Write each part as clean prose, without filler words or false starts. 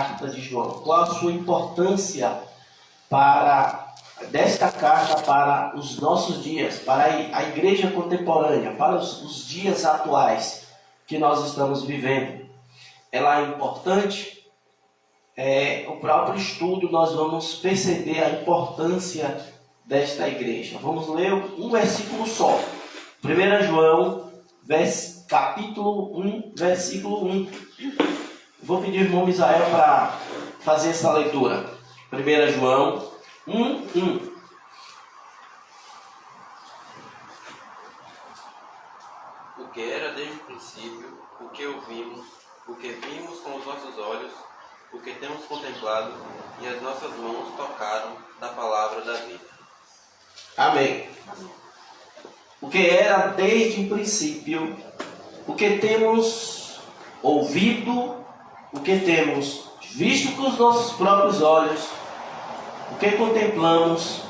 carta de João? Qual a sua importância desta carta para os nossos dias, para a igreja contemporânea, para os dias atuais que nós estamos vivendo? Ela é importante. O próprio estudo nós vamos perceber a importância desta igreja. Vamos ler um versículo só. 1 João, capítulo 1, versículo 1. Vou pedir ao irmão Misael para fazer essa leitura. 1 João 1, 1. O que era desde o princípio, o que ouvimos, o que vimos com os nossos olhos, o que temos contemplado e as nossas mãos tocaram da palavra da vida. Amém. O que era desde o princípio, o que temos ouvido, o que temos visto com os nossos próprios olhos, o que contemplamos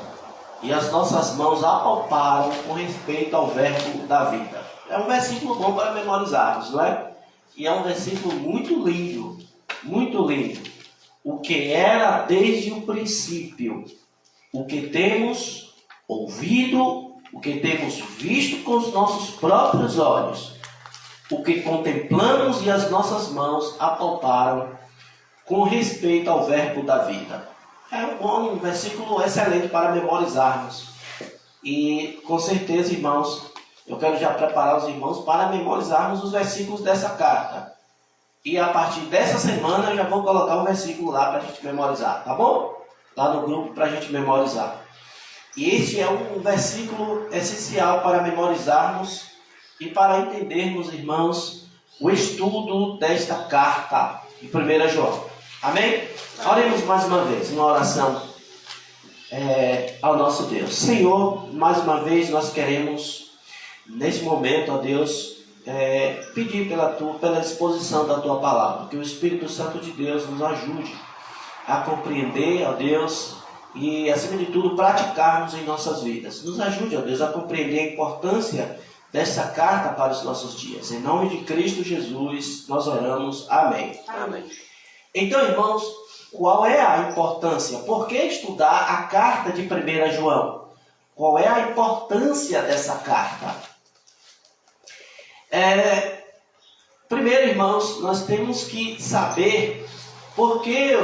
e as nossas mãos apalparam com respeito ao verbo da vida. É um versículo bom para memorizarmos, não é? E é um versículo muito lindo, muito lindo. O que era desde o princípio, o que temos ouvido, o que temos visto com os nossos próprios olhos, o que contemplamos e as nossas mãos apalparam com respeito ao verbo da vida. É um versículo excelente para memorizarmos. E com certeza, irmãos, eu quero já preparar os irmãos para memorizarmos os versículos dessa carta. E a partir dessa semana eu já vou colocar um versículo lá para a gente memorizar, tá bom? Lá no grupo para a gente memorizar. E este é um versículo essencial para memorizarmos e para entendermos, irmãos, o estudo desta carta de 1 João. Amém? Oremos mais uma vez, uma oração ao nosso Deus. Senhor, mais uma vez nós queremos, nesse momento, ó Deus, pedir pela exposição da Tua palavra, que o Espírito Santo de Deus nos ajude a compreender, ó Deus, e acima de tudo praticarmos em nossas vidas. Nos ajude, ó Deus, a compreender a importância dessa carta para os nossos dias. Em nome de Cristo Jesus, nós oramos. Amém. Amém. Então, irmãos, qual é a importância? Por que estudar a carta de 1 João? Qual é a importância dessa carta? Primeiro, irmãos, nós temos que saber por que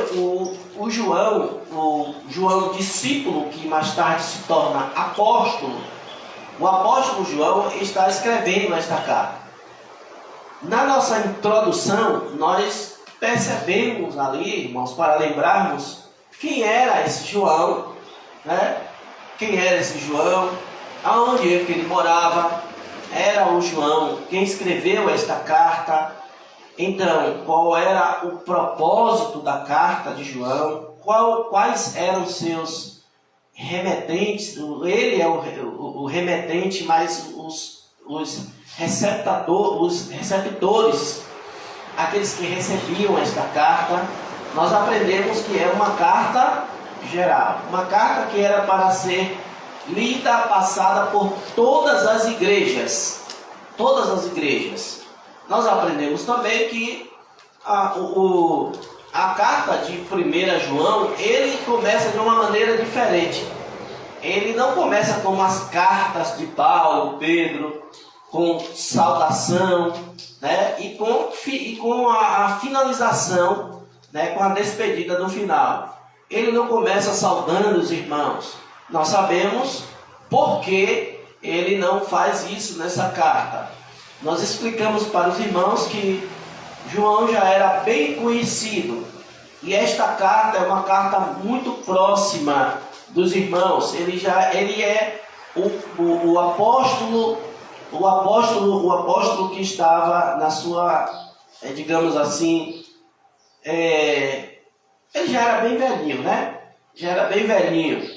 o João, discípulo que mais tarde se torna apóstolo, o apóstolo João está escrevendo esta carta. Na nossa introdução, nós percebemos ali, irmãos, para lembrarmos quem era esse João, né? Quem era esse João, aonde ele morava. Era o João quem escreveu esta carta. Então, qual era o propósito da carta de João? Quais eram os seus remetentes? Ele é o remetente, mas os receptores, aqueles que recebiam esta carta, nós aprendemos que era uma carta geral. Uma carta que era para ser lida, passada por todas as igrejas. Todas as igrejas. Nós aprendemos também que a carta de 1 João, ele começa de uma maneira diferente. Ele não começa como as cartas de Paulo, Pedro, com saudação, né? e com a finalização, né? Com a despedida no final. Ele não começa saudando os irmãos. Nós sabemos por que ele não faz isso nessa carta. Nós explicamos para os irmãos que João já era bem conhecido. E esta carta é uma carta muito próxima dos irmãos. Ele é o apóstolo que estava na sua, digamos assim, ele já era bem velhinho, né? Já era bem velhinho.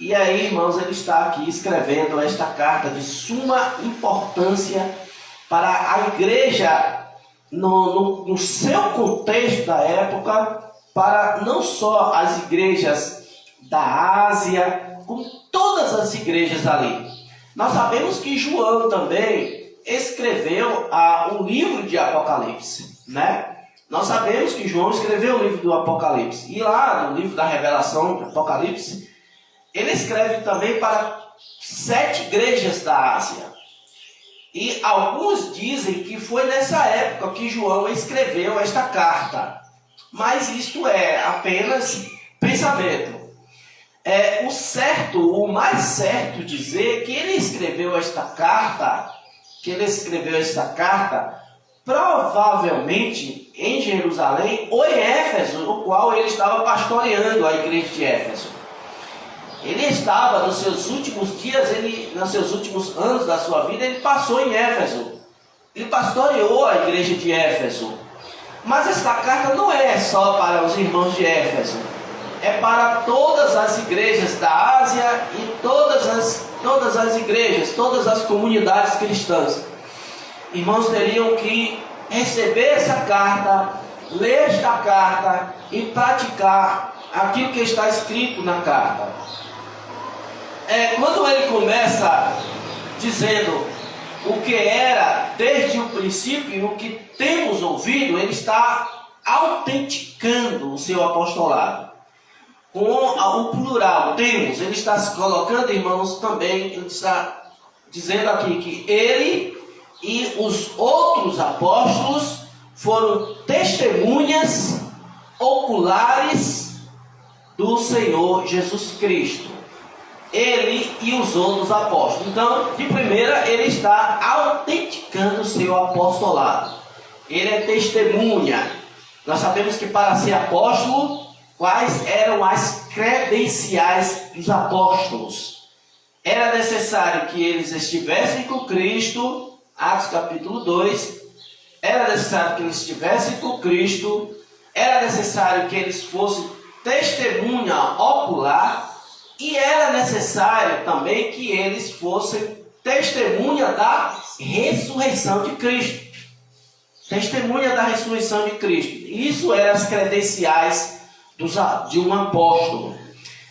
E aí, irmãos, ele está aqui escrevendo esta carta de suma importância para a igreja no seu contexto da época, para não só as igrejas da Ásia, como todas as igrejas ali. Nós sabemos que João também escreveu o livro de Apocalipse, né? Nós sabemos que João escreveu o livro do Apocalipse. E lá no livro da Revelação, do Apocalipse, ele escreve também para 7 igrejas da Ásia. E alguns dizem que foi nessa época que João escreveu esta carta. Mas isto é apenas pensamento. O mais certo dizer que ele escreveu esta carta, provavelmente em Jerusalém ou em Éfeso, no qual ele estava pastoreando a igreja de Éfeso. Ele estava nos seus últimos dias, nos seus últimos anos da sua vida, ele passou em Éfeso. Ele pastoreou a igreja de Éfeso. Mas esta carta não é só para os irmãos de Éfeso. É para todas as igrejas da Ásia e todas as igrejas, todas as comunidades cristãs. Irmãos teriam que receber essa carta, ler esta carta e praticar aquilo que está escrito na carta. Quando ele começa dizendo o que era desde o princípio e o que temos ouvido, ele está autenticando o seu apostolado. Com o plural, temos, ele está se colocando, irmãos, também, ele está dizendo aqui que ele e os outros apóstolos foram testemunhas oculares do Senhor Jesus Cristo. Ele e os outros apóstolos. Então, de primeira, ele está autenticando o seu apostolado. Ele é testemunha. Nós sabemos que para ser apóstolo, quais eram as credenciais dos apóstolos? Era necessário que eles estivessem com Cristo, Atos capítulo 2, era necessário que eles estivessem com Cristo, era necessário que eles fossem testemunha ocular, e era necessário também que eles fossem testemunha da ressurreição de Cristo. Testemunha da ressurreição de Cristo. Isso eram as credenciais de um apóstolo.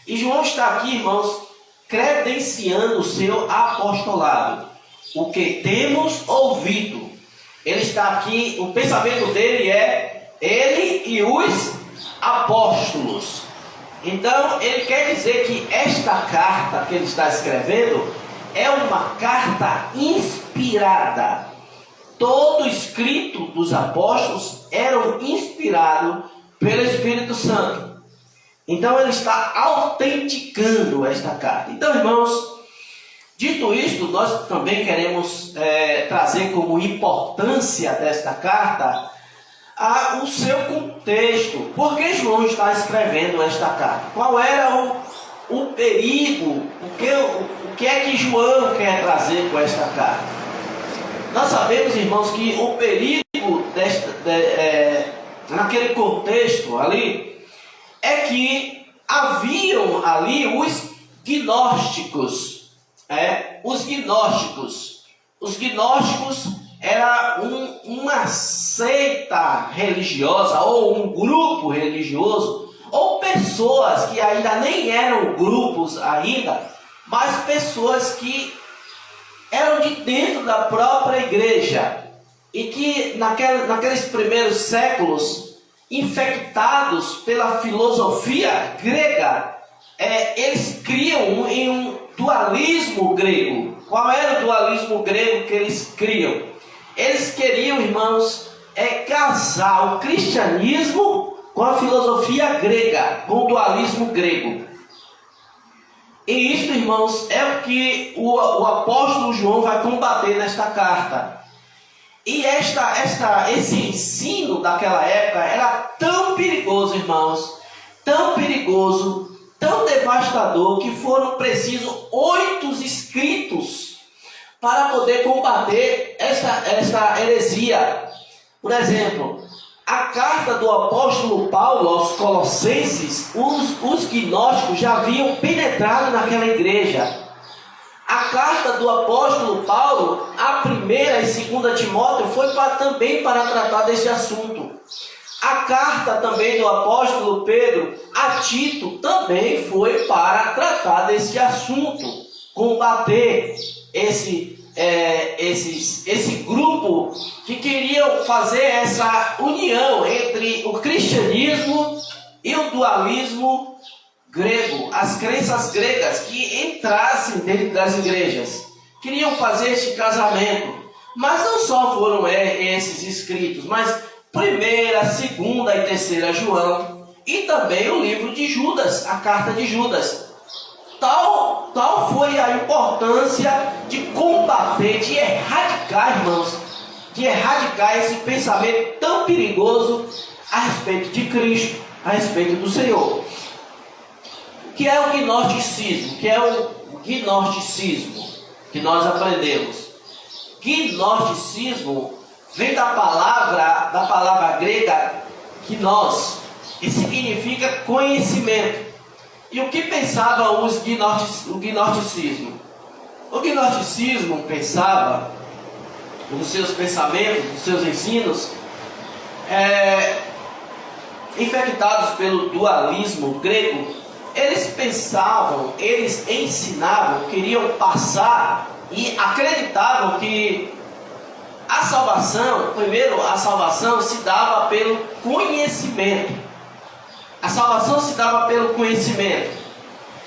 E João está aqui, irmãos, credenciando o seu apostolado. O que temos ouvido. Ele está aqui, o pensamento dele é ele e os apóstolos. Então, ele quer dizer que esta carta que ele está escrevendo é uma carta inspirada. Todo o escrito dos apóstolos eram inspirados pelo Espírito Santo. Então, ele está autenticando esta carta. Então, irmãos, dito isto, nós também queremos trazer como importância desta carta o seu contexto. Por que João está escrevendo esta carta? Qual era o perigo? O que é que João quer trazer com esta carta? Nós sabemos, irmãos, que o perigo naquele contexto ali é que haviam ali os gnósticos. Os gnósticos era uma seita religiosa ou um grupo religioso, ou pessoas que ainda nem eram grupos ainda, mas pessoas que eram de dentro da própria igreja e que naqueles primeiros séculos, infectados pela filosofia grega, eles criam em um dualismo grego. Qual era o dualismo grego que eles criam? Eles queriam, irmãos, casar o cristianismo com a filosofia grega, com o dualismo grego. E isso, irmãos, é o que o apóstolo João vai combater nesta carta. E esse ensino daquela época era tão perigoso, irmãos, tão perigoso, tão devastador, que foram precisos 8 escritos para poder combater esta heresia. Por exemplo, a carta do apóstolo Paulo aos Colossenses, os gnósticos já haviam penetrado naquela igreja. A carta do apóstolo Paulo, a 1ª e 2ª Timóteo, foi também para tratar desse assunto. A carta também do apóstolo Pedro a Tito também foi para tratar desse assunto, combater esse grupo que queriam fazer essa união entre o cristianismo e o dualismo grego, as crenças gregas que entrassem dentro das igrejas. Queriam fazer este casamento. Mas não só foram esses escritos, mas 1ª, 2ª e 3ª João, e também o livro de Judas, a carta de Judas. Tal foi a importância de combater, de erradicar, irmãos, de erradicar esse pensamento tão perigoso a respeito de Cristo, a respeito do Senhor. O que é o gnosticismo? O que é o gnosticismo que nós aprendemos? Gnosticismo vem da palavra grega gnos, que significa conhecimento. E o que pensava o gnosticismo? O gnosticismo pensava, nos seus pensamentos, nos seus ensinos, infectados pelo dualismo grego, eles pensavam, eles ensinavam, queriam passar e acreditavam que a salvação, primeiro, a salvação se dava pelo conhecimento. A salvação se dava pelo conhecimento.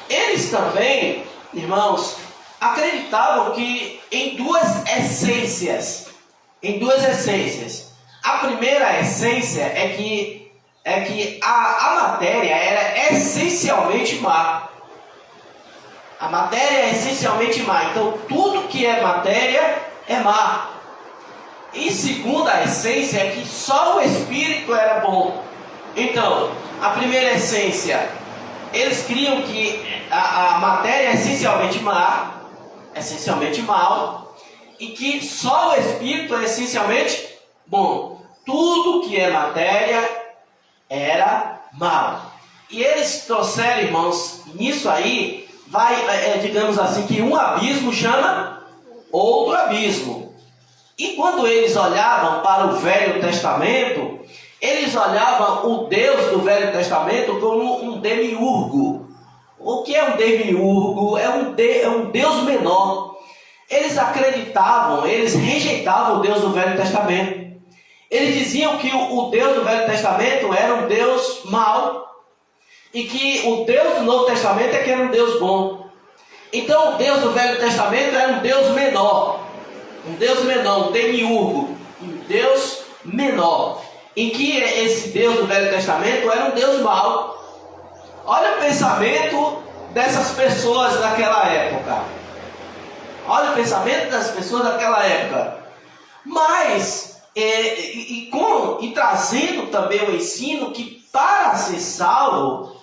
Eles também, irmãos, acreditavam que em duas essências. A primeira essência é que a matéria era essencialmente má. A matéria é essencialmente má. Então, tudo que é matéria é má. E segunda essência é que só o Espírito era bom. Então, a primeira essência, eles criam que a matéria é essencialmente má, essencialmente mal, e que só o Espírito é essencialmente bom. Tudo que é matéria era mal. E eles trouxeram, irmãos, nisso aí, digamos assim, que um abismo chama outro abismo. E quando eles olhavam para o Velho Testamento, eles olhavam o Deus do Velho Testamento como um demiurgo. O que é um demiurgo? É um Deus menor. Eles acreditavam, eles rejeitavam o Deus do Velho Testamento. Eles diziam que o Deus do Velho Testamento era um Deus mau e que o Deus do Novo Testamento é que era um Deus bom. Então o Deus do Velho Testamento era um Deus menor, um demiurgo, um Deus menor, em que esse Deus do Velho Testamento era um Deus mau. Olha o pensamento dessas pessoas daquela época. Olha o pensamento das pessoas daquela época. Mas, e trazendo também o ensino que para ser salvo,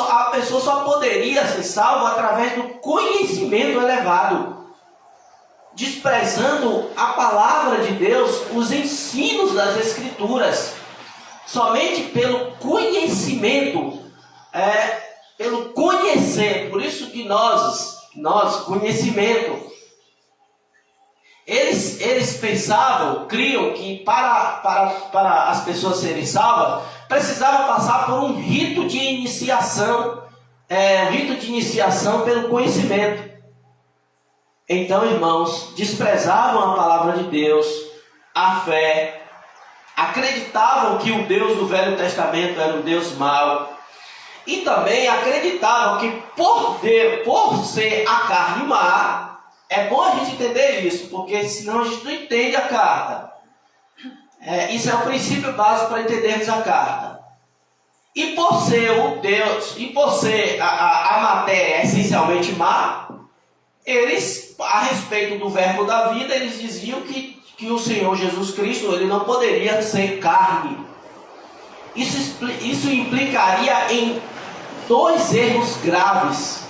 a pessoa só poderia ser salva através do conhecimento elevado, desprezando a palavra de Deus, os ensinos das Escrituras. Somente pelo conhecimento, pelo conhecer, por isso que nós conhecimento. Eles pensavam, criam que para as pessoas serem salvas, precisava passar por um rito de iniciação, pelo conhecimento. Então, irmãos, desprezavam a palavra de Deus, a fé, acreditavam que o Deus do Velho Testamento era um Deus mau, e também acreditavam que por ser a carne má, é bom a gente entender isso, porque senão a gente não entende a carta. Isso é o princípio básico para entendermos a carta. E por ser o Deus, e por ser a matéria essencialmente má, eles, a respeito do verbo da vida, eles diziam que o Senhor Jesus Cristo ele não poderia ser carne. Isso implicaria em dois erros graves.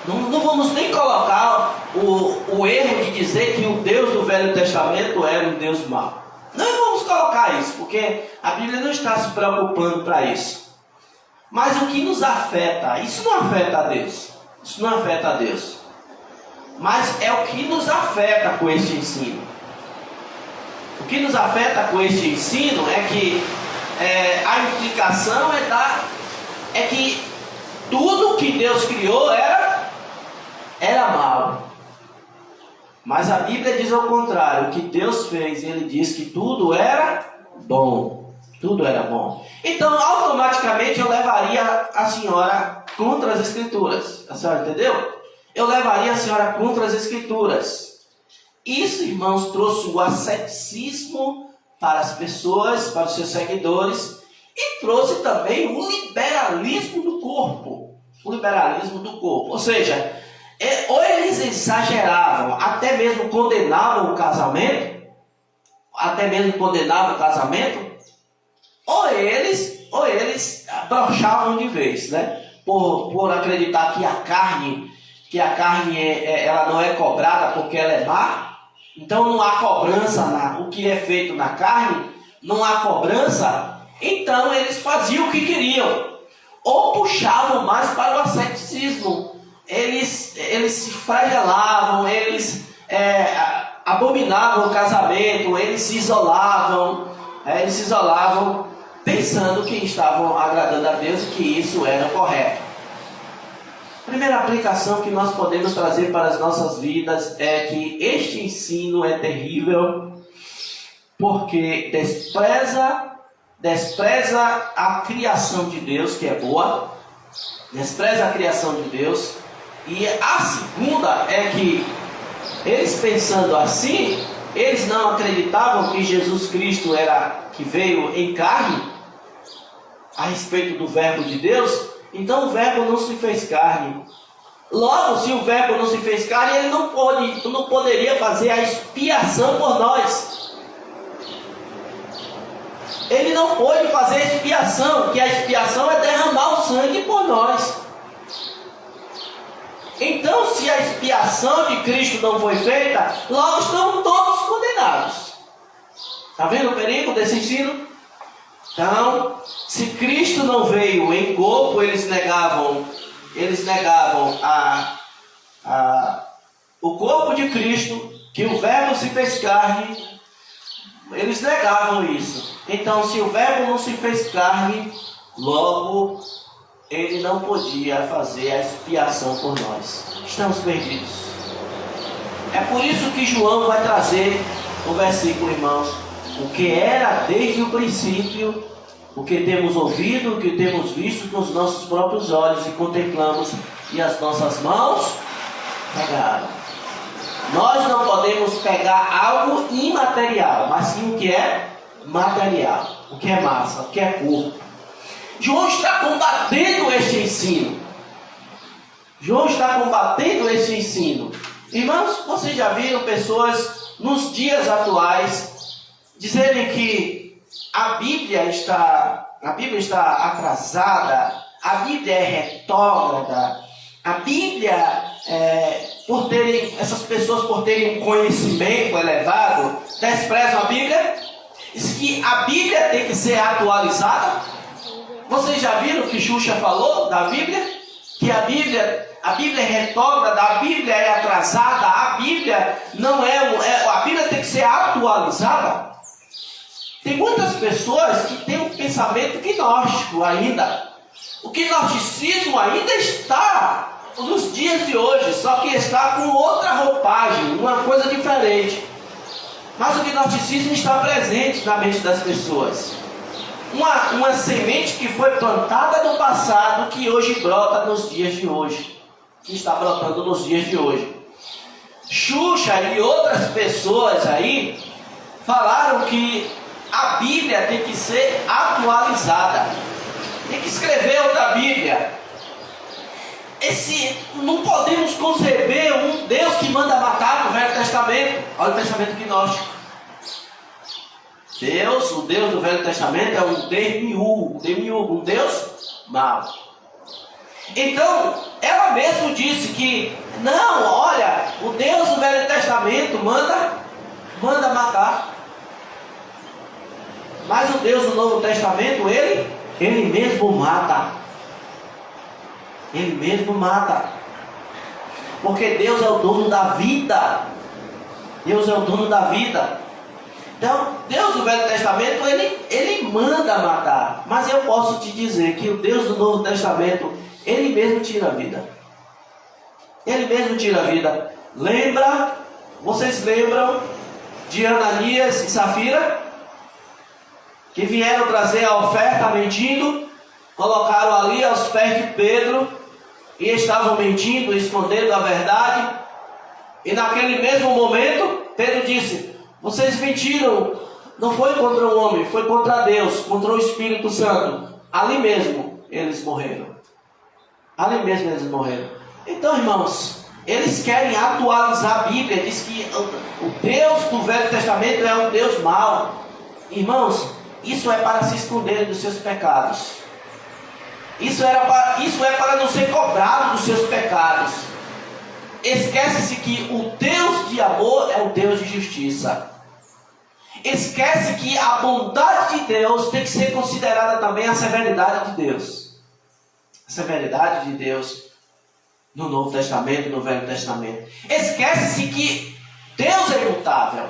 Não vamos nem colocar o erro de dizer que o Deus do Velho Testamento era um Deus mau. Não vamos colocar isso, porque a Bíblia não está se preocupando para isso. Mas o que nos afeta, isso não afeta a Deus. Mas é o que nos afeta com este ensino. O que nos afeta com este ensino é que a implicação é que tudo que Deus criou era era mal. Mas a Bíblia diz ao contrário, o que Deus fez, ele diz que tudo era bom. Tudo era bom. Então, automaticamente, eu levaria a senhora contra as Escrituras. A senhora entendeu? Eu levaria a senhora contra as Escrituras. Isso, irmãos, trouxe o asceticismo para as pessoas, para os seus seguidores, e trouxe também o liberalismo do corpo. O liberalismo do corpo. Ou seja, ou eles exageravam, até mesmo condenavam o casamento, ou eles broxavam de vez, né? Por acreditar que a carne ela não é cobrada porque ela é má. Então não há cobrança, o que é feito na carne, não há cobrança. Então eles faziam o que queriam, ou puxavam mais para o asceticismo. Eles se flagelavam, eles abominavam o casamento, eles se isolavam, pensando que estavam agradando a Deus e que isso era correto. A primeira aplicação que nós podemos trazer para as nossas vidas é que este ensino é terrível, porque despreza a criação de Deus, que é boa, despreza a criação de Deus. E a segunda é que eles, pensando assim, eles não acreditavam que Jesus Cristo que veio em carne a respeito do verbo de Deus. Então o verbo não se fez carne. Logo, se o verbo não se fez carne, ele não poderia fazer a expiação por nós. Ele não pôde fazer a expiação, que a expiação é derramar o sangue por nós. Então, se a expiação de Cristo não foi feita, logo estamos todos condenados. Está vendo o perigo desse ensino? Então, se Cristo não veio em corpo, eles negavam o corpo de Cristo, que o verbo se fez carne. Eles negavam isso. Então, se o verbo não se fez carne, logo ele não podia fazer a expiação por nós. Estamos perdidos. É por isso que João vai trazer o versículo, irmãos. O que era desde o princípio, o que temos ouvido, o que temos visto com os nossos próprios olhos e contemplamos, e as nossas mãos pegaram. Nós não podemos pegar algo imaterial, mas sim o que é material, o que é massa, o que é corpo. João está combatendo este ensino. Irmãos, vocês já viram pessoas nos dias atuais dizerem que a Bíblia está atrasada, a Bíblia é retrógrada, a Bíblia, essas pessoas por terem um conhecimento elevado, desprezam a Bíblia? Diz que a Bíblia tem que ser atualizada. Vocês já viram que Xuxa falou da Bíblia? Que a Bíblia é retrógrada, a Bíblia é atrasada, a Bíblia não a Bíblia tem que ser atualizada. Tem muitas pessoas que têm um pensamento gnóstico ainda. O gnosticismo ainda está nos dias de hoje, só que está com outra roupagem, uma coisa diferente. Mas o gnosticismo está presente na mente das pessoas. Uma semente que foi plantada no passado, que hoje brota nos dias de hoje. Que está brotando nos dias de hoje. Xuxa e outras pessoas aí falaram que a Bíblia tem que ser atualizada. Tem que escrever outra Bíblia. Não podemos conceber um Deus que manda matar no Velho Testamento. Olha o pensamento gnóstico. O Deus do Velho Testamento é um demiurgo, um Deus mau. Então, ela mesma disse que, não, olha, o Deus do Velho Testamento manda matar. Mas o Deus do Novo Testamento, ele mesmo mata. Ele mesmo mata. Porque Deus é o dono da vida. Deus é o dono da vida. Então, Deus do Velho Testamento, ele manda matar. Mas eu posso te dizer que o Deus do Novo Testamento, ele mesmo tira a vida. Ele mesmo tira a vida. Vocês lembram de Ananias e Safira? Que vieram trazer a oferta mentindo, colocaram ali aos pés de Pedro e estavam mentindo, escondendo a verdade. E naquele mesmo momento, Pedro disse: vocês mentiram, não foi contra o homem, foi contra Deus, contra o Espírito Santo. Ali mesmo eles morreram. Então, irmãos, eles querem atualizar a Bíblia. Diz que o Deus do Velho Testamento é um Deus mau. Irmãos, isso é para se esconder dos seus pecados. Isso é para não ser cobrado dos seus pecados. Esquece-se que o Deus de amor é o Deus de justiça. Esquece que a bondade de Deus tem que ser considerada também a severidade de Deus. A severidade de Deus no Novo Testamento, no Velho Testamento. Esquece-se que Deus é imutável.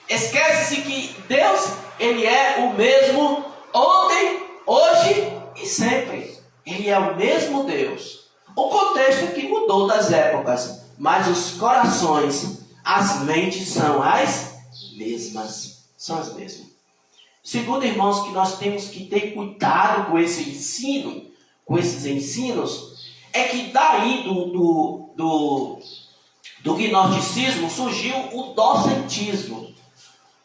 Esquece-se que Deus, Ele é o mesmo ontem, hoje e sempre. Ele é o mesmo Deus. O contexto é que mudou das épocas, mas os corações, as mentes são as mesmas. São as mesmas. Segundo, irmãos, que nós temos que ter cuidado com esse ensino, com esses ensinos, é que daí do gnosticismo surgiu o docetismo.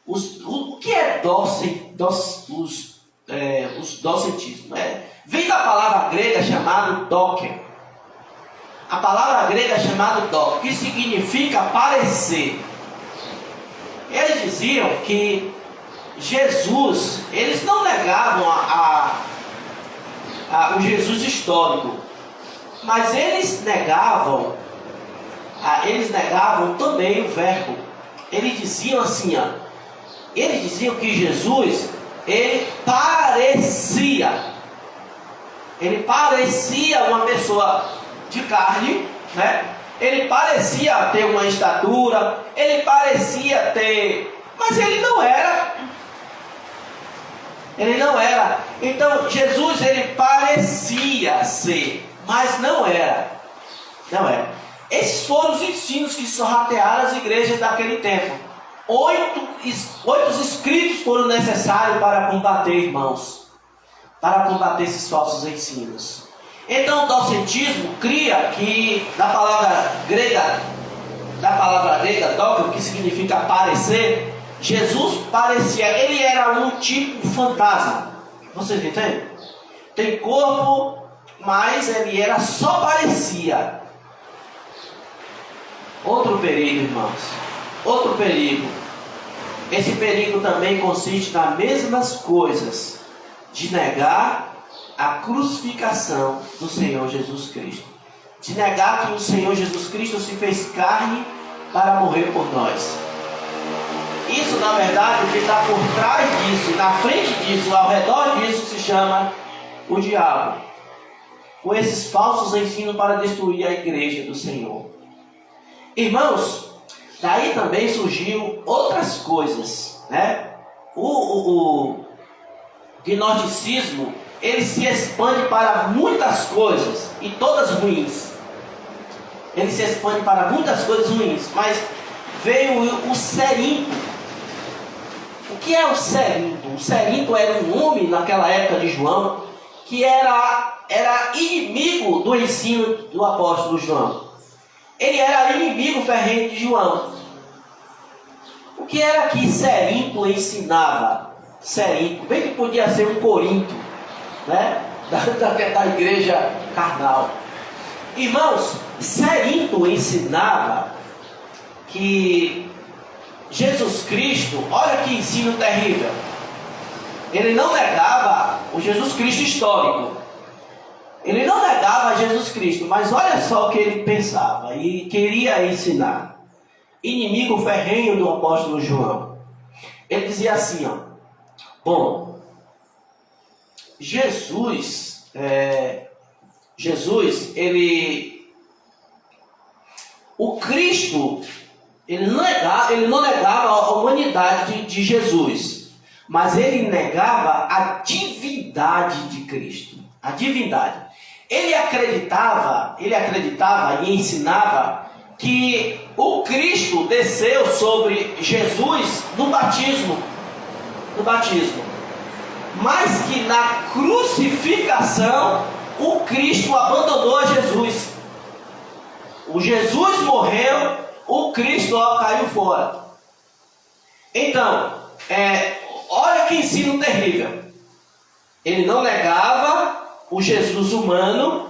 O que é os docetismo? Vem da palavra grega chamada doker. A palavra grega chamada doker, que significa parecer. Eles diziam que Jesus, eles não negavam o Jesus histórico, mas eles negavam também o verbo. Eles diziam assim, eles diziam que Jesus, ele parecia uma pessoa de carne, né? Ele parecia ter uma estatura, ele parecia ter, mas ele não era. Então Jesus, ele parecia ser, mas não era. Esses foram os ensinos que sorratearam as igrejas daquele tempo. 8 escritos foram necessários para combater, irmãos, para combater esses falsos ensinos. Então o docetismo cria que, da palavra grega doker, que significa parecer, Jesus parecia, ele era um tipo fantasma. Vocês entendem? Tem corpo, mas ele só parecia. Outro perigo, irmãos. Outro perigo. Esse perigo também consiste nas mesmas coisas, de negar a crucificação do Senhor Jesus Cristo. De negar que o Senhor Jesus Cristo se fez carne para morrer por nós. Isso, na verdade, o que está por trás disso, na frente disso, ao redor disso, se chama o diabo. Com esses falsos ensinos para destruir a igreja do Senhor. Irmãos, daí também surgiu outras coisas, né? O gnosticismo, ele se expande para muitas coisas, e todas ruins. Ele se expande para muitas coisas ruins, mas veio o Cerinto. O que é o Cerinto? O Cerinto era um homem naquela época de João, que era inimigo do ensino do apóstolo João. Ele era inimigo ferrenho de João. O que era que Cerinto ensinava? Cerinto, bem que podia ser um Corinto, né? Da igreja carnal. Irmãos, Cerinto ensinava que Jesus Cristo, olha que ensino terrível. Ele não negava o Jesus Cristo histórico. Ele não negava Jesus Cristo, mas olha só o que ele pensava e queria ensinar. Inimigo ferrenho do apóstolo João. Ele dizia assim, bom, Jesus, o Cristo, ele não negava a humanidade de Jesus, mas ele negava a divindade de Cristo. A divindade. Ele acreditava e ensinava que o Cristo desceu sobre Jesus no batismo, mas que na crucificação o Cristo abandonou a Jesus. O Jesus morreu, o Cristo caiu fora. Então, olha que ensino terrível. Ele não negava o Jesus humano,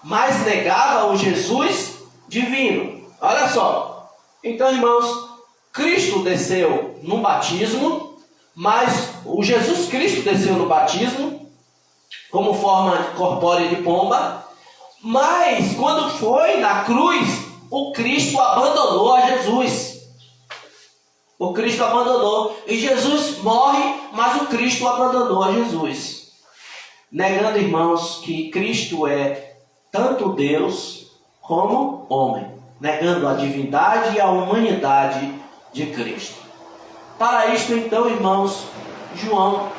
mas negava o Jesus divino. Olha só. Então, irmãos, Cristo desceu no batismo, mas o Jesus Cristo desceu no batismo como forma corpórea de pomba, mas quando foi na cruz, o Cristo abandonou a Jesus. O Cristo abandonou. E Jesus morre, mas o Cristo abandonou a Jesus. Negando, irmãos, que Cristo é tanto Deus como homem. Negando a divindade e a humanidade de Cristo. Para isto, então, irmãos, João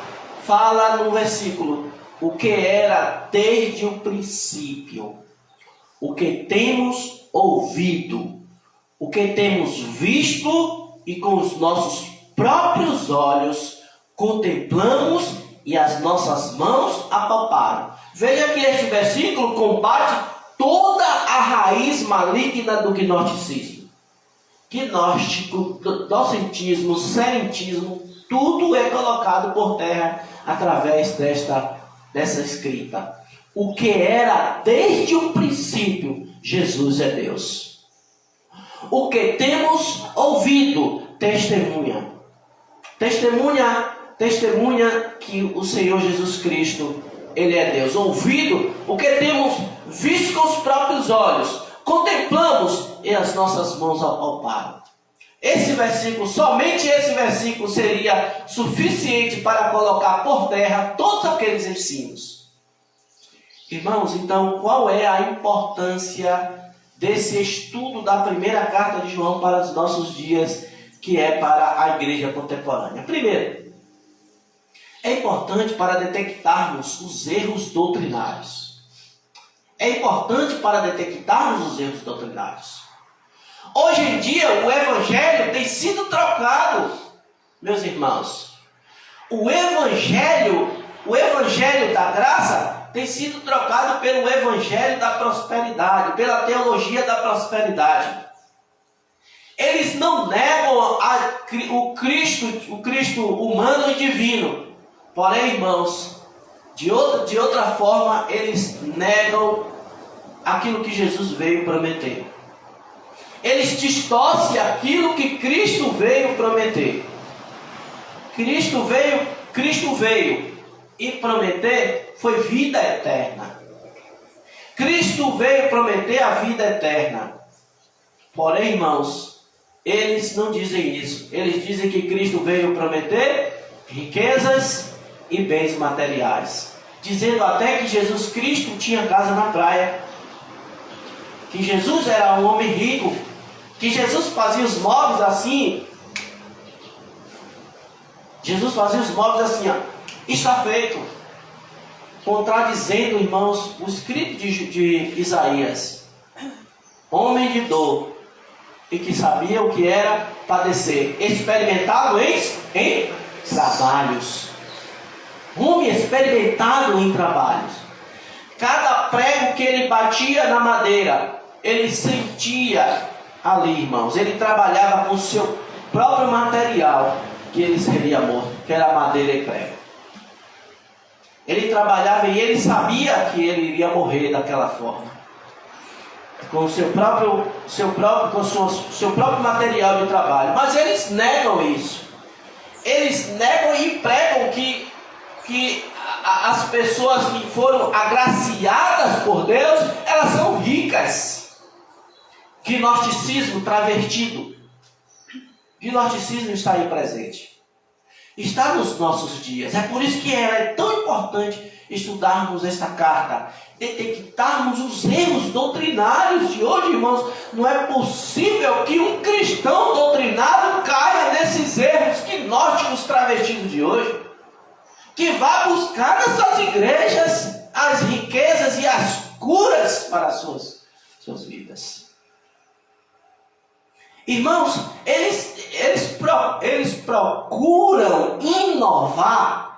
fala no versículo o que era desde o princípio, o que temos ouvido, o que temos visto e com os nossos próprios olhos contemplamos e as nossas mãos apalparam. Veja que este versículo combate toda a raiz maligna do gnosticismo. Gnóstico, docentismo, serentismo, tudo é colocado por terra através dessa escrita. O que era desde o princípio, Jesus é Deus. O que temos ouvido, testemunha que o Senhor Jesus Cristo, Ele é Deus. Ouvido, o que temos visto com os próprios olhos, contemplamos e as nossas mãos apalparam. Esse versículo, somente esse versículo seria suficiente para colocar por terra todos aqueles ensinos. Irmãos, então qual é a importância desse estudo da primeira carta de João para os nossos dias, que é para a igreja contemporânea? Primeiro, é importante para detectarmos os erros doutrinários. Hoje em dia, o evangelho tem sido trocado, meus irmãos. O evangelho da graça tem sido trocado pelo evangelho da prosperidade, pela teologia da prosperidade. Eles não negam o Cristo humano e divino. Porém, irmãos, de outra forma, eles negam aquilo que Jesus veio prometer. Eles distorcem aquilo que Cristo veio prometer. Cristo veio e prometer foi vida eterna. Cristo veio prometer a vida eterna. Porém, irmãos, eles não dizem isso. Eles dizem que Cristo veio prometer riquezas e bens materiais. Dizendo até que Jesus Cristo tinha casa na praia. Que Jesus era um homem rico. Que Jesus fazia os móveis assim. Ó. Está feito. Contradizendo, irmãos, o escrito de Isaías. Homem de dor. E que sabia o que era padecer. Experimentado em trabalhos. Homem experimentado em trabalhos. Cada prego que ele batia na madeira, ele sentia ali, irmãos. Ele trabalhava com o seu próprio material, que ele seria morto, que era madeira e prego. Ele trabalhava e ele sabia que ele iria morrer daquela forma. Com o seu próprio material de trabalho. Mas eles negam isso. Eles negam e pregam que as pessoas que foram agraciadas por Deus, elas são ricas. Gnosticismo travestido. Gnosticismo está aí presente. Está nos nossos dias. É por isso que é tão importante estudarmos esta carta. Detectarmos os erros doutrinários de hoje, irmãos. Não é possível que um cristão doutrinado caia nesses erros gnósticos travestidos de hoje. Que vá buscar nessas igrejas as riquezas e as curas para as suas vidas. Irmãos, eles procuram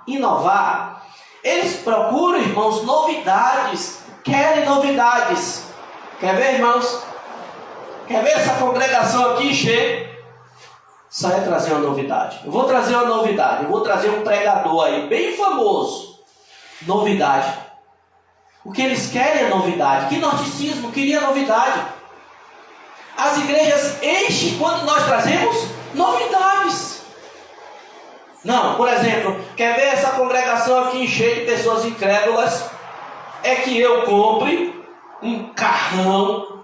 inovar. Eles procuram, irmãos, novidades. Querem novidades. Quer ver, irmãos? Quer ver essa congregação aqui cheia? Só é trazer uma novidade. Eu vou trazer uma novidade. Eu vou trazer um pregador aí, bem famoso. Novidade. O que eles querem é novidade. Que norticismo queria novidade. As igrejas enchem quando nós trazemos novidades. Não, por exemplo, quer ver essa congregação aqui cheia de pessoas incrédulas? É que eu compre um carrão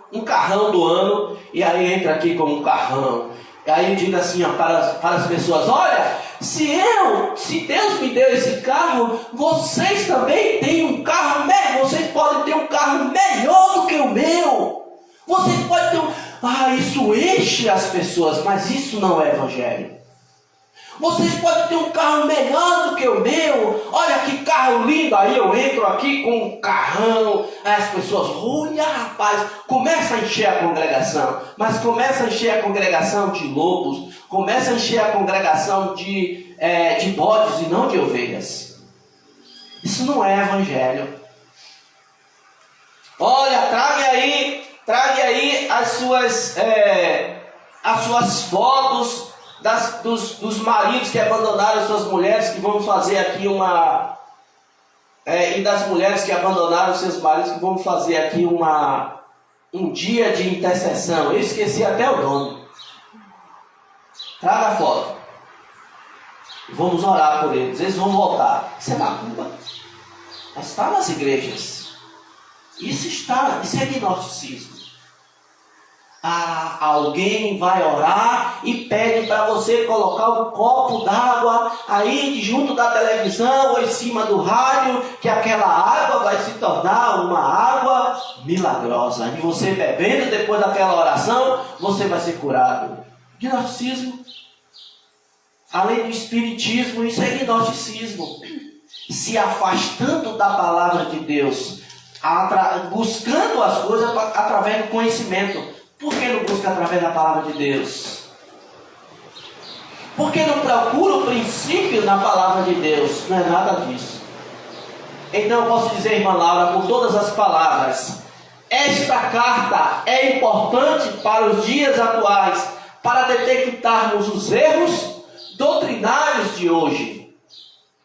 do ano, e aí entra aqui com um carrão. E aí eu digo assim, ó, para as pessoas: olha, se Deus me deu esse carro, vocês também têm um carro melhor. Vocês podem ter um carro melhor do que o meu. Vocês podem ter isso enche as pessoas, mas isso não é evangelho. Vocês podem ter um carro melhor do que o meu. Olha que carro lindo. Aí eu entro aqui com um carrão. Aí as pessoas, olha rapaz, começa a encher a congregação. Mas começa a encher a congregação de lobos. Começa a encher a congregação de bodes e não de ovelhas. Isso não é evangelho. Olha, traga aí as suas fotos dos maridos que abandonaram suas mulheres, que vão fazer aqui e das mulheres que abandonaram seus maridos, que vão fazer aqui um dia de intercessão. Eu esqueci até o nome. Traga a foto. Vamos orar por eles. Eles vão voltar. Isso é macumba. Mas está nas igrejas. Isso é gnosticismo. Alguém vai orar e pede para você colocar um copo d'água aí junto da televisão ou em cima do rádio, que aquela água vai se tornar uma água milagrosa. E você bebendo depois daquela oração, você vai ser curado. Gnosticismo. Além do espiritismo, isso é gnosticismo. Se afastando da palavra de Deus, buscando as coisas através do conhecimento. Por que não busca através da palavra de Deus? Por que não procura o princípio na palavra de Deus? Não é nada disso. Então eu posso dizer, irmã Laura, com todas as palavras, esta carta é importante para os dias atuais, para detectarmos os erros doutrinários de hoje.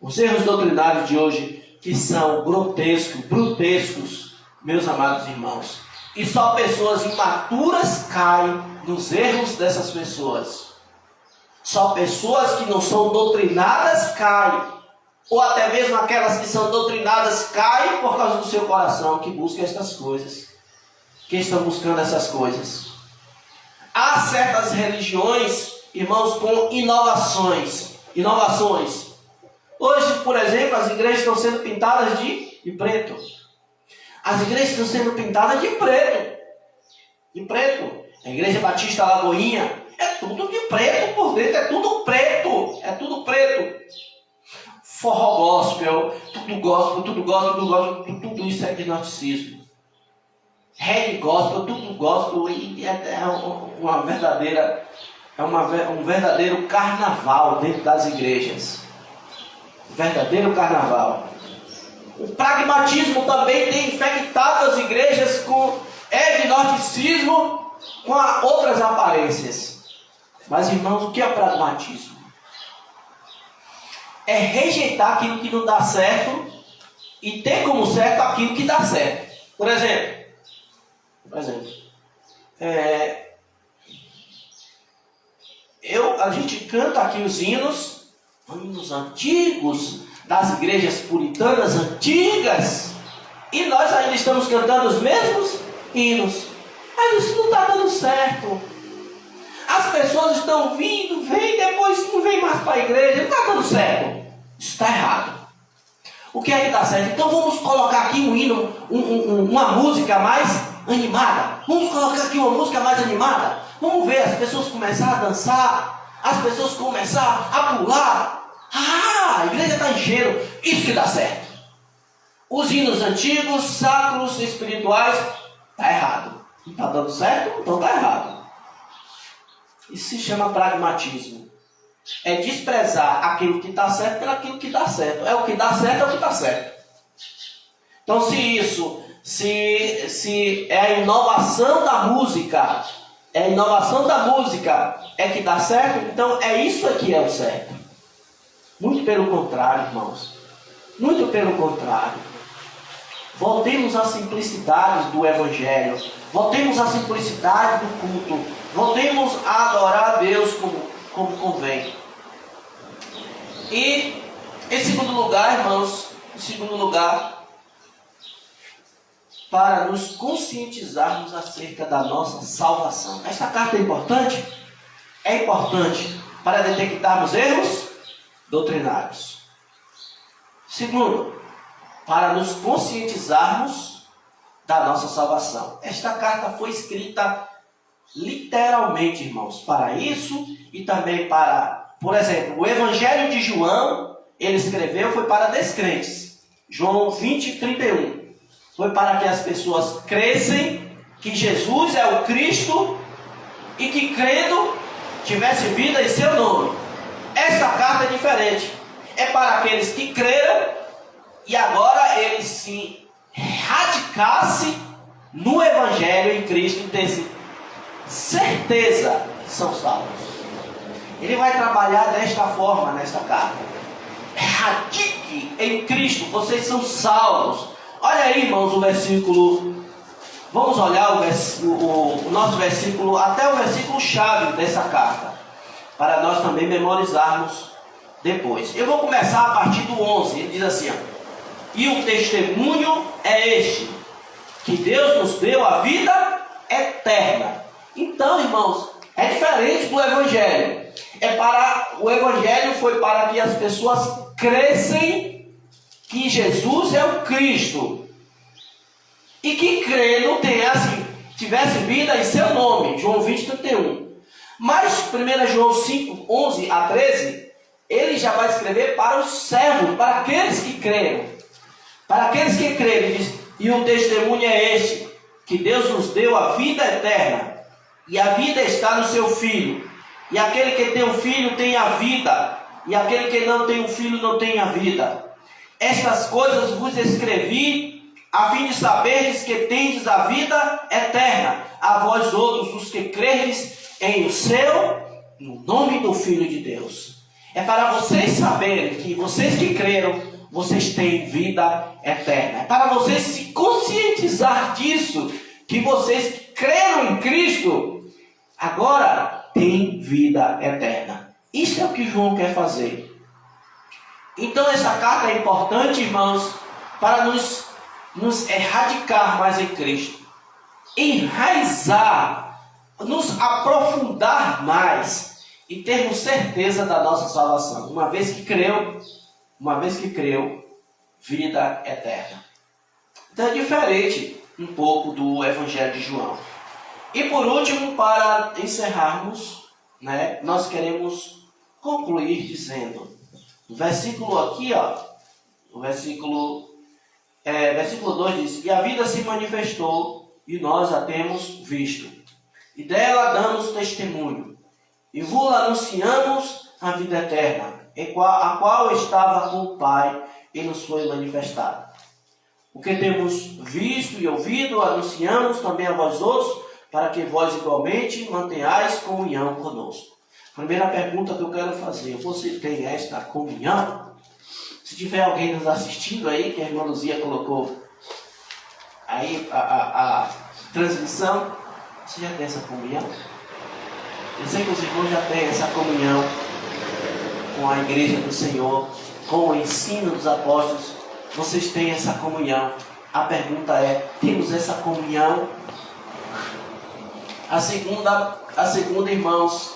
Os erros doutrinários de hoje, que são grotescos, meus amados irmãos. E só pessoas imaturas caem nos erros dessas pessoas. Só pessoas que não são doutrinadas caem. Ou até mesmo aquelas que são doutrinadas caem por causa do seu coração, que busca estas coisas. Que estão buscando essas coisas. Há certas religiões, irmãos, com inovações. Hoje, por exemplo, as igrejas estão sendo pintadas de preto. As igrejas estão sendo pintadas de preto. De preto. A Igreja Batista Lagoinha é tudo de preto por dentro. É tudo preto. Forró gospel, tudo isso é gnosticismo. Reggae gospel, tudo gospel. E é um verdadeiro carnaval dentro das igrejas. Verdadeiro carnaval. O pragmatismo também tem infectado as igrejas com gnosticismo, com outras aparências. Mas, irmãos, o que é pragmatismo? É rejeitar aquilo que não dá certo e ter como certo aquilo que dá certo. Por exemplo, a gente canta aqui os hinos antigos, das igrejas puritanas antigas, e nós ainda estamos cantando os mesmos hinos. Mas isso não está dando certo. As pessoas estão vindo, vêm, depois não vêm mais para a igreja. Não está dando certo. Isso está errado. O que é que está certo? Então vamos colocar aqui um hino, uma música mais animada. Vamos colocar aqui uma música mais animada. Vamos ver as pessoas começar a dançar, as pessoas começar a pular. A igreja está enchendo. Isso que dá certo. os hinos antigos, sacros, espirituais, está errado. Não está dando certo? Então está errado. Isso se chama pragmatismo. É desprezar aquilo que está certo pelo aquilo que dá certo. É o que dá certo, é o que está certo. Então se é a inovação da música, é que dá certo, então é isso aqui é o certo. Muito pelo contrário, irmãos. Muito pelo contrário. Voltemos à simplicidade do Evangelho. Voltemos à simplicidade do culto. Voltemos a adorar a Deus como convém. E, em segundo lugar, irmãos, para nos conscientizarmos acerca da nossa salvação. Esta carta é importante? É importante para detectarmos erros doutrinários. Segundo, para nos conscientizarmos da nossa salvação. Esta carta foi escrita literalmente, irmãos, para isso e também para, por exemplo, o Evangelho de João, ele escreveu, foi para descrentes. João 20:31. Foi para que as pessoas crescem que Jesus é o Cristo e que crendo tivesse vida em seu nome. Esta carta é diferente. É para aqueles que creram e agora eles se radicassem no Evangelho em Cristo e tivessem certeza que são salvos. Ele vai trabalhar desta forma nesta carta. Radique em Cristo, vocês são salvos. Olha aí, irmãos, o versículo. Vamos olhar o nosso versículo, até o versículo chave dessa carta, para nós também memorizarmos depois. Eu vou começar a partir do 11. Ele diz assim: e o testemunho é este, que Deus nos deu a vida eterna. Então, irmãos, é diferente do Evangelho. O Evangelho foi para que as pessoas crescem que Jesus é o Cristo e que crendo tivesse vida em seu nome. João 20:31. Mas 1 João 5:11-13, ele já vai escrever para os servos, para aqueles que creram. Para aqueles que creram, ele diz: e o testemunho é este, que Deus nos deu a vida eterna, e a vida está no seu Filho. E aquele que tem um filho tem a vida, e aquele que não tem um filho não tem a vida. Estas coisas vos escrevi, a fim de saberdes que tendes a vida eterna, a vós outros, os que credes no nome do Filho de Deus. É para vocês saberem que vocês que creram, vocês têm vida eterna. É para vocês se conscientizar disso, que vocês que creram em Cristo, agora têm vida eterna. Isso é o que João quer fazer. Então essa carta é importante, irmãos, para nos erradicar mais em Cristo, enraizar, nos aprofundar mais e termos certeza da nossa salvação. Uma vez que creu, vida eterna. Então é diferente um pouco do Evangelho de João. E por último, para encerrarmos, nós queremos concluir dizendo, o versículo aqui, o versículo 2 diz: e a vida se manifestou, e nós a temos visto, e dela damos testemunho, e vos anunciamos a vida eterna, a qual estava com o Pai, e nos foi manifestada. O que temos visto e ouvido, anunciamos também a vós outros, para que vós igualmente mantenhais comunhão conosco. Primeira pergunta que eu quero fazer: você tem esta comunhão? Se tiver alguém nos assistindo aí, que a irmã Luzia colocou aí a transmissão, você já tem essa comunhão? Eu sei que os irmãos já têm essa comunhão com a igreja do Senhor, com o ensino dos apóstolos. Vocês têm essa comunhão. A pergunta é: temos essa comunhão? A segunda, irmãos,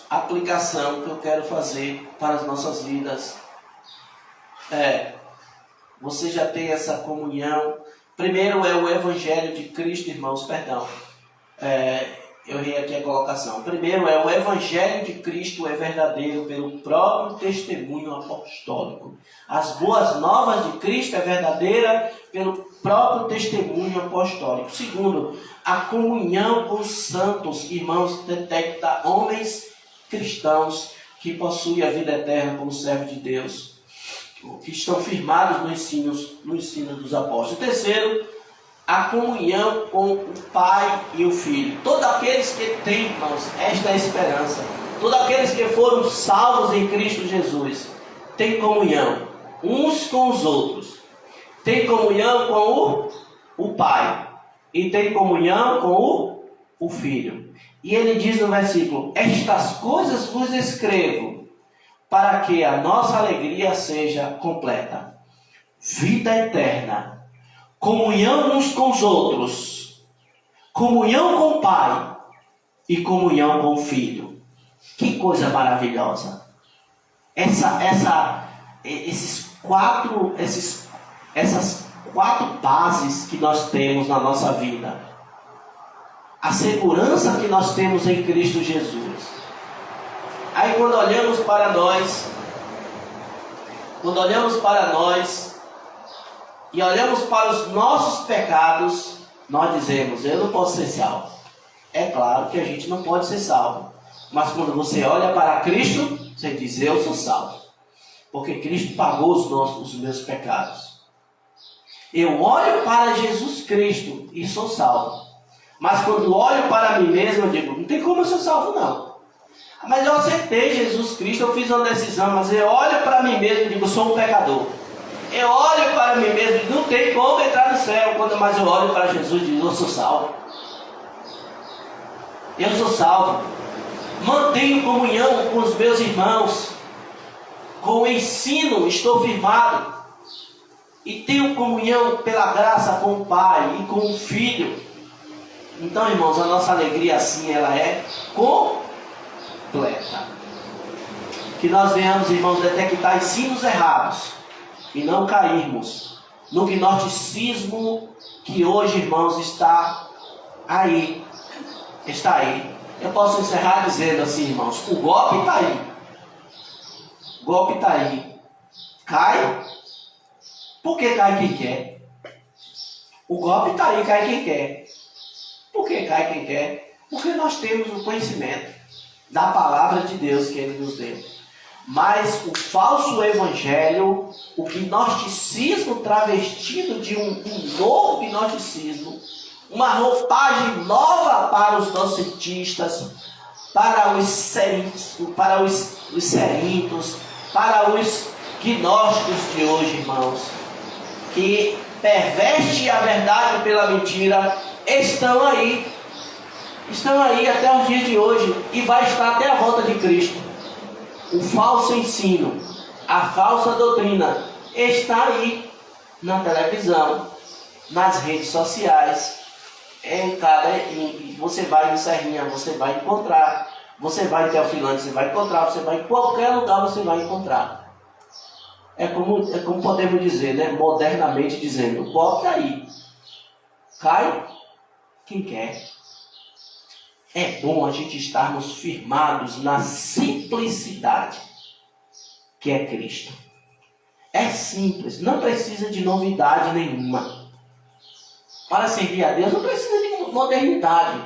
aplicação que eu quero fazer para as nossas vidas você já tem essa comunhão? Primeiro é o Evangelho de Cristo, irmãos, Eu errei aqui a colocação. Primeiro é o Evangelho de Cristo é verdadeiro pelo próprio testemunho apostólico. As boas novas de Cristo é verdadeira pelo próprio testemunho apostólico. Segundo, a comunhão com os santos irmãos detecta homens cristãos que possuem a vida eterna como servos de Deus, que estão firmados no ensino dos apóstolos. Terceiro, a comunhão com o Pai e o Filho. Todos aqueles que têm, irmãos, esta esperança, todos aqueles que foram salvos em Cristo Jesus, têm comunhão uns com os outros. Tem comunhão com o Pai e tem comunhão com o Filho. E ele diz no versículo: estas coisas vos escrevo para que a nossa alegria seja completa. Vida eterna, comunhão uns com os outros, comunhão com o Pai e comunhão com o Filho. Que coisa maravilhosa! Essas quatro bases que nós temos na nossa vida. A segurança que nós temos em Cristo Jesus. Aí quando olhamos para nós e olhamos para os nossos pecados, nós dizemos: eu não posso ser salvo. É claro que a gente não pode ser salvo. Mas quando você olha para Cristo, você diz: eu sou salvo. Porque Cristo pagou os meus pecados. Eu olho para Jesus Cristo e sou salvo. Mas quando olho para mim mesmo, eu digo: não tem como eu ser salvo, não. Mas eu aceitei Jesus Cristo, eu fiz uma decisão, mas eu olho para mim mesmo e digo: sou um pecador. Eu olho para mim mesmo e digo: não tem como entrar no céu. Mas eu olho para Jesus e digo: eu sou salvo. Eu sou salvo. Mantenho comunhão com os meus irmãos. Com o ensino estou firmado. E tenho comunhão pela graça com o Pai e com o Filho. Então, irmãos, a nossa alegria assim, ela é completa. Que nós venhamos, irmãos, detectar ensinos errados e não cairmos no gnosticismo que hoje, irmãos, está aí. Eu posso encerrar dizendo assim, irmãos: o golpe está aí. O golpe está aí. Cai. Por que cai quem quer? O golpe está aí, cai quem quer. Por que cai quem quer? Porque nós temos o conhecimento da palavra de Deus que Ele nos deu. Mas o falso evangelho, o gnosticismo travestido de um novo gnosticismo, uma roupagem nova para os docetistas, para os serintos, para os gnósticos de hoje, irmãos, que perverte a verdade pela mentira, estão aí até os dias de hoje e vai estar até a volta de Cristo. O falso ensino, a falsa doutrina está aí na televisão, nas redes sociais. Você vai no Serrinha, você vai encontrar. Você vai em Teofilândia, você vai encontrar. Você vai em qualquer lugar, você vai encontrar. É como podemos dizer, né? Modernamente dizendo: o golpe está aí. Cai quem quer. É bom a gente estarmos firmados na simplicidade que é Cristo. É simples, não precisa de novidade nenhuma. Para servir a Deus não precisa de modernidade.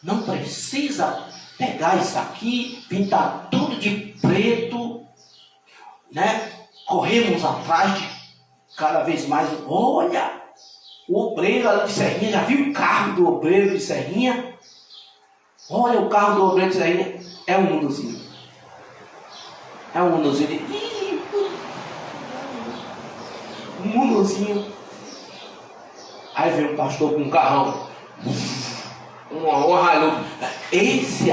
Não precisa pegar isso aqui, pintar tudo de preto, né? Corremos atrás de cada vez mais. Olha, o obreiro ali de Serrinha, já viu o carro do obreiro de Serrinha? Olha, o carro do obreiro de Serrinha é um Unozinho. É um Unozinho. Um Unozinho. Aí vem um pastor com um carrão. Uma Hilux. Esse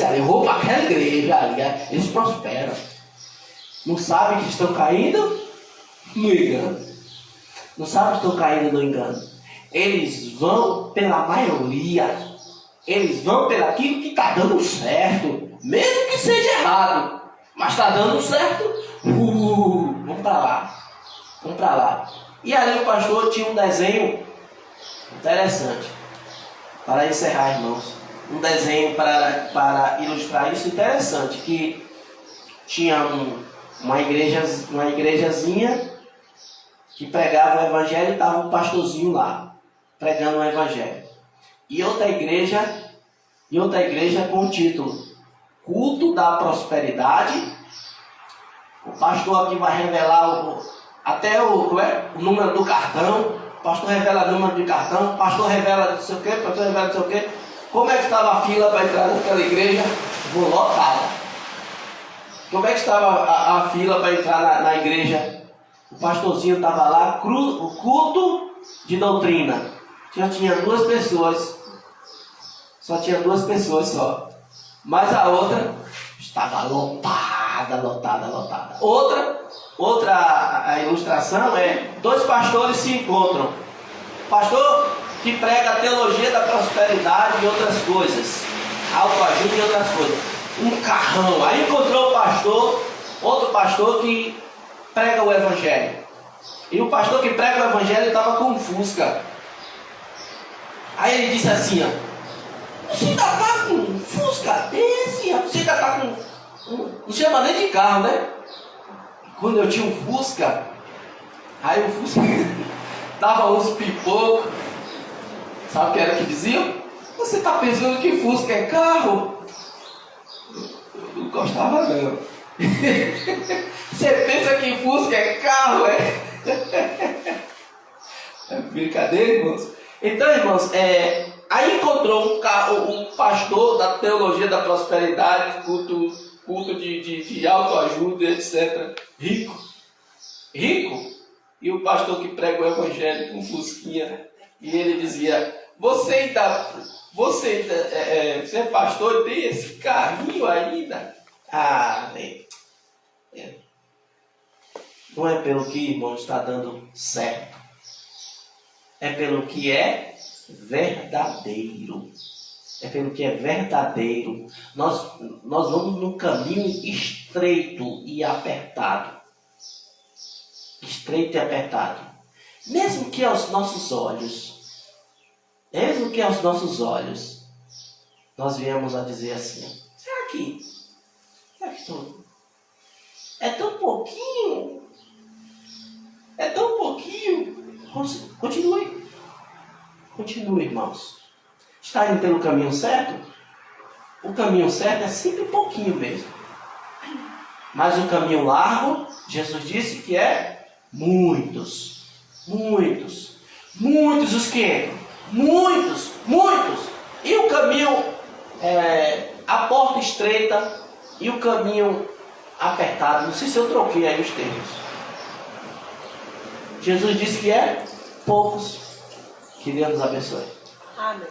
ali, eu vou para aquela igreja ali, eles prosperam. Não sabem que estão caindo no engano. Não sabem que estão caindo no engano. Eles vão pela maioria. Eles vão pelo aquilo que está dando certo. Mesmo que seja errado. Mas está dando certo. Vamos para lá. Vamos para lá. E ali o pastor tinha um desenho interessante. O para encerrar, irmãos, um desenho para ilustrar isso interessante, que tinha uma igrejazinha que pregava o evangelho e estava um pastorzinho lá, pregando o evangelho. E outra igreja com o título Culto da Prosperidade. O pastor aqui vai revelar até o número do cartão. O pastor revela o número de cartão. O pastor revela não sei o quê, o pastor revela não sei o quê. Como é que estava a fila para entrar naquela igreja? Lotada. Como é que estava a fila para entrar na igreja? O pastorzinho estava lá, o culto de doutrina. Já tinha 2 pessoas. Só tinha 2 pessoas só. Mas a outra estava lotada. Outra a ilustração é 2 pastores se encontram. Pastor que prega a teologia da prosperidade e outras coisas. Autoajuda e outras coisas. Um carrão. Aí encontrou o pastor, outro pastor que prega o evangelho. E o pastor que prega o evangelho estava com um Fusca. Aí ele disse assim, ó, você ainda está com um Fusca desse? Você ainda está com não chama nem de carro, né? Quando eu tinha um Fusca, aí o Fusca dava uns pipocos. Sabe o que era que diziam? Você está pensando que Fusca é carro? Eu não gostava não. Você pensa que Fusca é carro, é? É brincadeira, irmãos? Então, irmãos, aí encontrou um pastor da teologia da prosperidade, culto de autoajuda, etc. Rico. E o pastor que prega o evangelho com fusquinha. E ele dizia, você é pastor e tem esse carrinho ainda? Não é pelo que, irmão, está dando certo. É pelo que é verdadeiro. É pelo que é verdadeiro. Nós vamos num caminho estreito e apertado. Estreito e apertado. Mesmo que aos nossos olhos, nós viemos a dizer assim, será que é tão pouquinho? Continue, irmãos. Está indo pelo caminho certo? O caminho certo é sempre pouquinho mesmo. Mas o caminho largo, Jesus disse que é muitos os que entram. Muitos. E o caminho, a porta estreita e o caminho apertado. Não sei se eu troquei aí os termos. Jesus disse que é poucos. Que Deus nos abençoe. Amém.